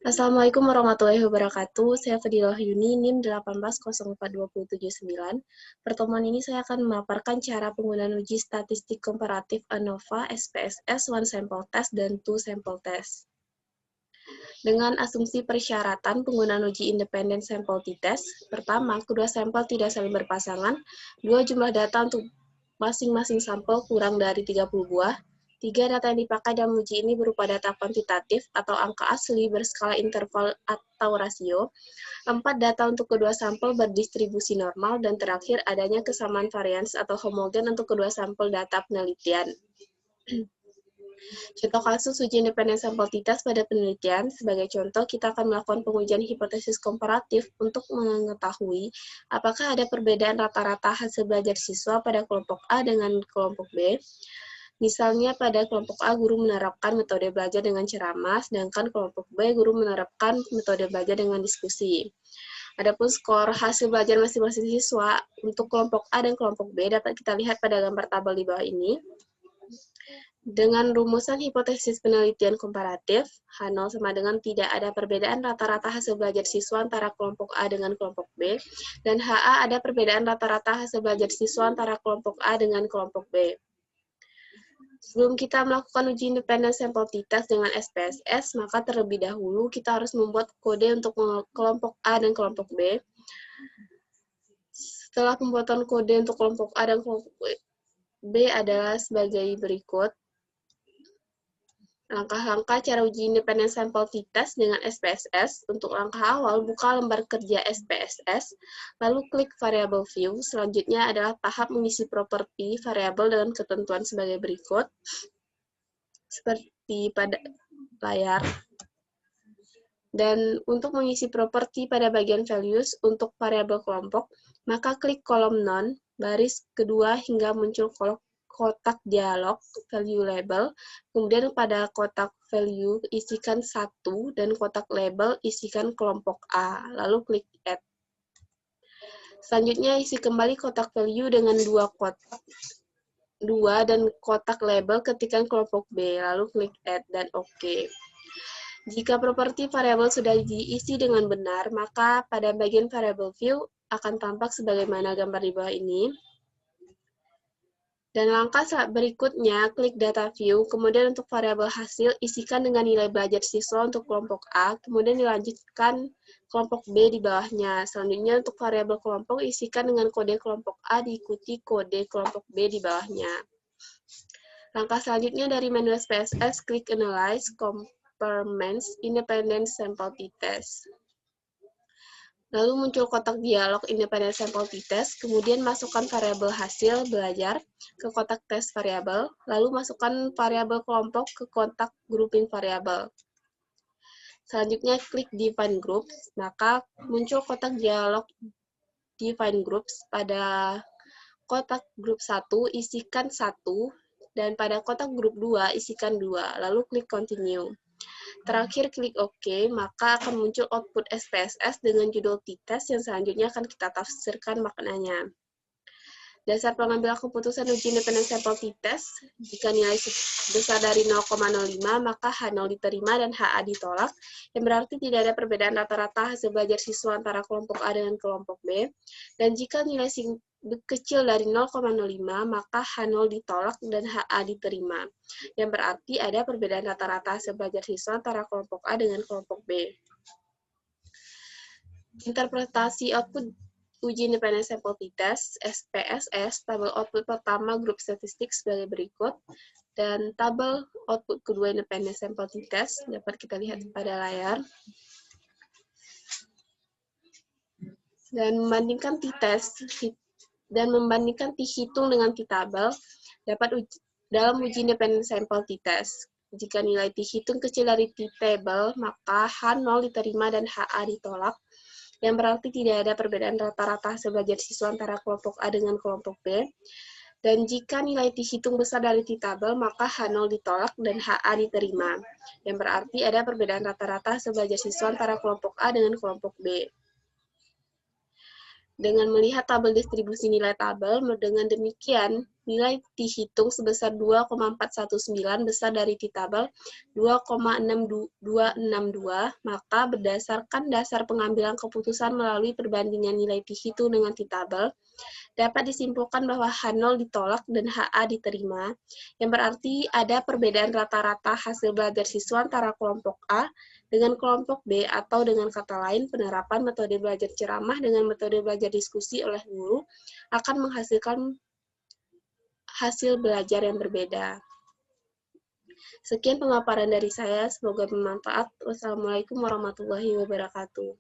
Assalamualaikum warahmatullahi wabarakatuh. Saya Fadilah Yuni, NIM 1804279. Pertemuan ini saya akan memaparkan cara penggunaan uji statistik komparatif ANOVA, SPSS, One Sample Test, dan Two Sample Test. Dengan asumsi persyaratan penggunaan uji independen sampel t-test, pertama, kedua sampel tidak saling berpasangan, dua, jumlah data untuk masing-masing sampel kurang dari 30 buah, 3. Data yang dipakai dalam uji ini berupa data kuantitatif atau angka asli berskala interval atau rasio. 4. Data untuk kedua sampel berdistribusi normal. Dan terakhir, adanya kesamaan varians atau homogen untuk kedua sampel data penelitian. Contoh kasus uji independen sampel t-test pada penelitian. Sebagai contoh, kita akan melakukan pengujian hipotesis komparatif untuk mengetahui apakah ada perbedaan rata-rata hasil belajar siswa pada kelompok A dengan kelompok B. Misalnya pada kelompok A, guru menerapkan metode belajar dengan ceramah, sedangkan kelompok B, guru menerapkan metode belajar dengan diskusi. Adapun skor hasil belajar masing-masing siswa untuk kelompok A dan kelompok B dapat kita lihat pada gambar tabel di bawah ini. Dengan rumusan hipotesis penelitian komparatif, H0 sama dengan tidak ada perbedaan rata-rata hasil belajar siswa antara kelompok A dengan kelompok B, dan HA ada perbedaan rata-rata hasil belajar siswa antara kelompok A dengan kelompok B. Sebelum kita melakukan uji independen sampel t-test dengan SPSS, maka terlebih dahulu kita harus membuat kode untuk kelompok A dan kelompok B. Setelah pembuatan kode untuk kelompok A dan kelompok B adalah sebagai berikut. Langkah-langkah cara uji independen sampel t-test dengan SPSS. Untuk langkah awal, buka lembar kerja SPSS, lalu klik variable view. Selanjutnya adalah tahap mengisi properti variabel dengan ketentuan sebagai berikut. Seperti pada layar. Dan untuk mengisi properti pada bagian values untuk variabel kelompok, maka klik kolom none, baris kedua hingga muncul kotak dialog value label, kemudian pada kotak value isikan 1 dan kotak label isikan kelompok A, lalu klik add. Selanjutnya isi kembali kotak value dengan 2 dan kotak label ketikan kelompok B, lalu klik add dan OK. Jika properti variabel sudah diisi dengan benar, maka pada bagian variable view akan tampak sebagaimana gambar di bawah ini. Dan langkah berikutnya, klik data view, kemudian untuk variabel hasil, isikan dengan nilai belajar siswa untuk kelompok A, kemudian dilanjutkan kelompok B di bawahnya. Selanjutnya untuk variabel kelompok, isikan dengan kode kelompok A diikuti kode kelompok B di bawahnya. Langkah selanjutnya dari menu SPSS, klik Analyze, Compartments, Independent Sample t-test. Lalu muncul kotak dialog independent sample t-test, kemudian masukkan variabel hasil belajar ke kotak tes variabel, lalu masukkan variabel kelompok ke kotak grouping variabel. Selanjutnya klik define groups, maka muncul kotak dialog define groups. Pada kotak grup 1 isikan 1, dan pada kotak grup 2 isikan 2, lalu klik continue. Terakhir klik OK, maka akan muncul output SPSS dengan judul t-test yang selanjutnya akan kita tafsirkan maknanya. Dasar pengambilan keputusan uji independen sampel t-test, jika nilai besar dari 0,05, maka H0 diterima dan HA ditolak, yang berarti tidak ada perbedaan rata-rata hasil belajar siswa antara kelompok A dengan kelompok B. Dan jika nilai kecil dari 0,05, maka H0 ditolak dan HA diterima, yang berarti ada perbedaan rata-rata hasil belajar siswa antara kelompok A dengan kelompok B. Interpretasi output uji independen sampel t-test, SPSS, tabel output pertama grup statistik sebagai berikut, dan tabel output kedua independen sampel t-test dapat kita lihat pada layar. Dan membandingkan t-test dan membandingkan t-hitung dengan t-tabel dapat dalam uji independen sampel t-test. Jika nilai t-hitung kecil dari t-table, maka H0 diterima dan HA ditolak, yang berarti tidak ada perbedaan rata-rata hasil belajar siswa antara kelompok A dengan kelompok B. Dan jika nilai t-hitung besar dari t-table, maka H0 ditolak dan HA diterima, yang berarti ada perbedaan rata-rata hasil belajar siswa antara kelompok A dengan kelompok B. Dengan melihat tabel distribusi nilai tabel, dengan demikian, nilai dihitung sebesar 2,419 besar dari di tabel 2,6262, maka berdasarkan dasar pengambilan keputusan melalui perbandingan nilai dihitung dengan di tabel, dapat disimpulkan bahwa H0 ditolak dan HA diterima, yang berarti ada perbedaan rata-rata hasil belajar siswa antara kelompok A dengan kelompok B, atau dengan kata lain, penerapan metode belajar ceramah dengan metode belajar diskusi oleh guru akan menghasilkan hasil belajar yang berbeda. Sekian pemaparan dari saya, semoga bermanfaat. Wassalamualaikum warahmatullahi wabarakatuh.